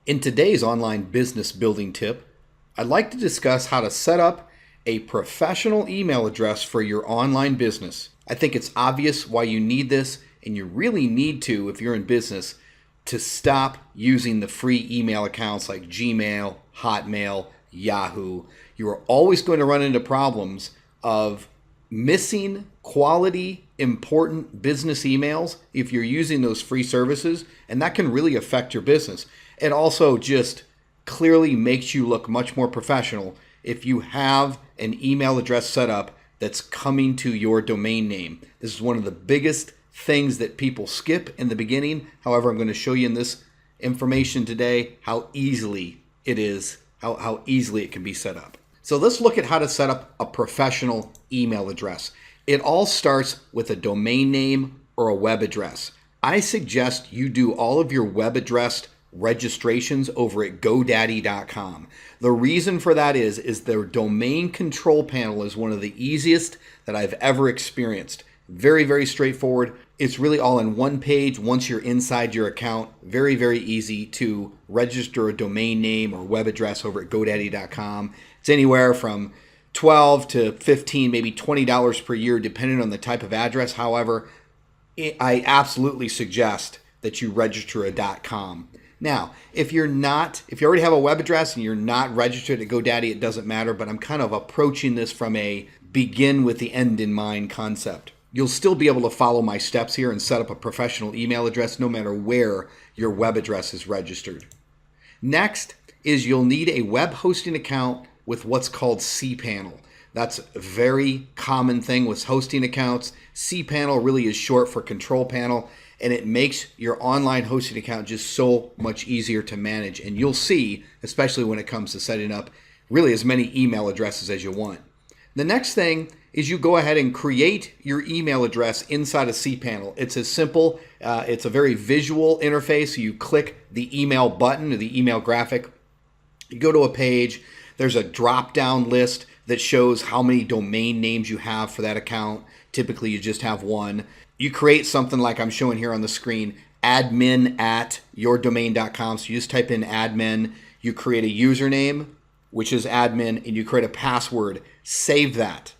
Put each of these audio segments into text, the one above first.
In today's online business building tip, I'd like to discuss how to set up a professional email address for your online business. I think it's obvious why you need this, and you really need to, if you're in business, to stop using the free email accounts like Gmail, Hotmail, Yahoo. You are always going to run into problems of missing quality, important business emails if you're using those free services, and that can really affect your business. It also just clearly makes you look much more professional if you have an email address set up that's coming to your domain name. This is one of the biggest things that people skip in the beginning. However, I'm going to show you in this information today how easily it is, how easily it can be set up. So let's look at how to set up a professional email address. It all starts with a domain name or a web address. I suggest you do all of your web address registrations over at GoDaddy.com. The reason for that is their domain control panel is one of the easiest that I've ever experienced. Very, very straightforward. It's really all in one page once you're inside your account. Very, very easy to register a domain name or web address over at GoDaddy.com. It's anywhere from $12 to $15, maybe $20 per year, depending on the type of address. However, I absolutely suggest that you register a .com. Now, if you already have a web address and you're not registered at GoDaddy, it doesn't matter, but I'm kind of approaching this from a begin with the end in mind concept. You'll still be able to follow my steps here and set up a professional email address no matter where your web address is registered. Next is you'll need a web hosting account with what's called cPanel. That's a very common thing with hosting accounts. cPanel really is short for control panel, and it makes your online hosting account just so much easier to manage. And you'll see, especially when it comes to setting up really as many email addresses as you want. The next thing is you go ahead and create your email address inside of cPanel. It's as simple. It's a very visual interface. You click the email button or the email graphic. You go to a page. There's a drop-down list that shows how many domain names you have for that account. Typically, you just have one. You create something like I'm showing here on the screen, admin@yourdomain.com. So you just type in admin. You create a username, which is admin, and you create a password. Save that.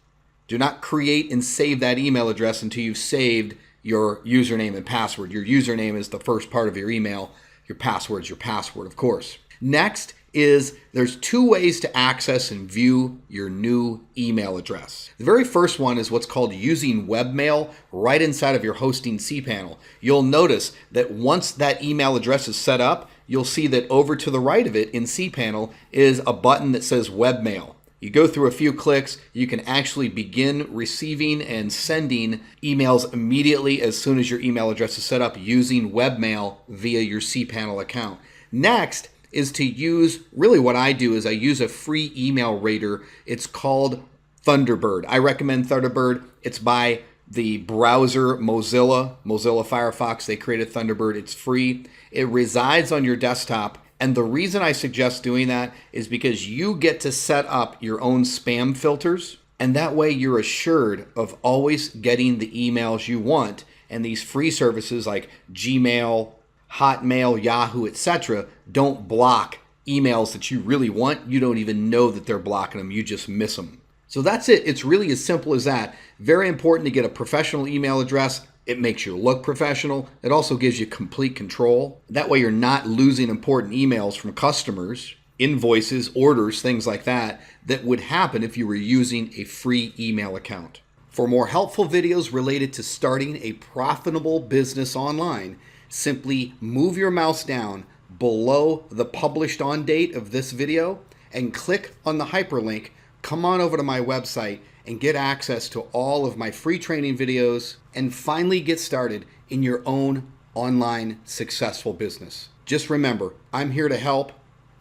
Do not create and save that email address until you've saved your username and password. Your username is the first part of your email. Your password is your password, of course. Next is there's two ways to access and view your new email address. The very first one is what's called using webmail right inside of your hosting cPanel. You'll notice that once that email address is set up, you'll see that over to the right of it in cPanel is a button that says webmail. You go through a few clicks, you can actually begin receiving and sending emails immediately as soon as your email address is set up using webmail via your cPanel account. Next is to use, really what I do is I use a free email rater. It's called Thunderbird. I recommend Thunderbird. It's by the browser Mozilla Firefox. They created Thunderbird. It's free. It resides on your desktop. And the reason I suggest doing that is because you get to set up your own spam filters. And that way you're assured of always getting the emails you want. And these free services like Gmail, Hotmail, Yahoo, etc. don't block emails that you really want. You don't even know that they're blocking them. You just miss them. So that's it. It's really as simple as that. Very important to get a professional email address. It makes you look professional. It also gives you complete control. That way you're not losing important emails from customers, invoices, orders, things like that would happen if you were using a free email account. For more helpful videos related to starting a profitable business online, simply move your mouse down below the published on date of this video and click on the hyperlink. Come on over to my website and get access to all of my free training videos and finally get started in your own online successful business. Just remember, I'm here to help,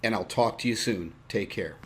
and I'll talk to you soon. Take care.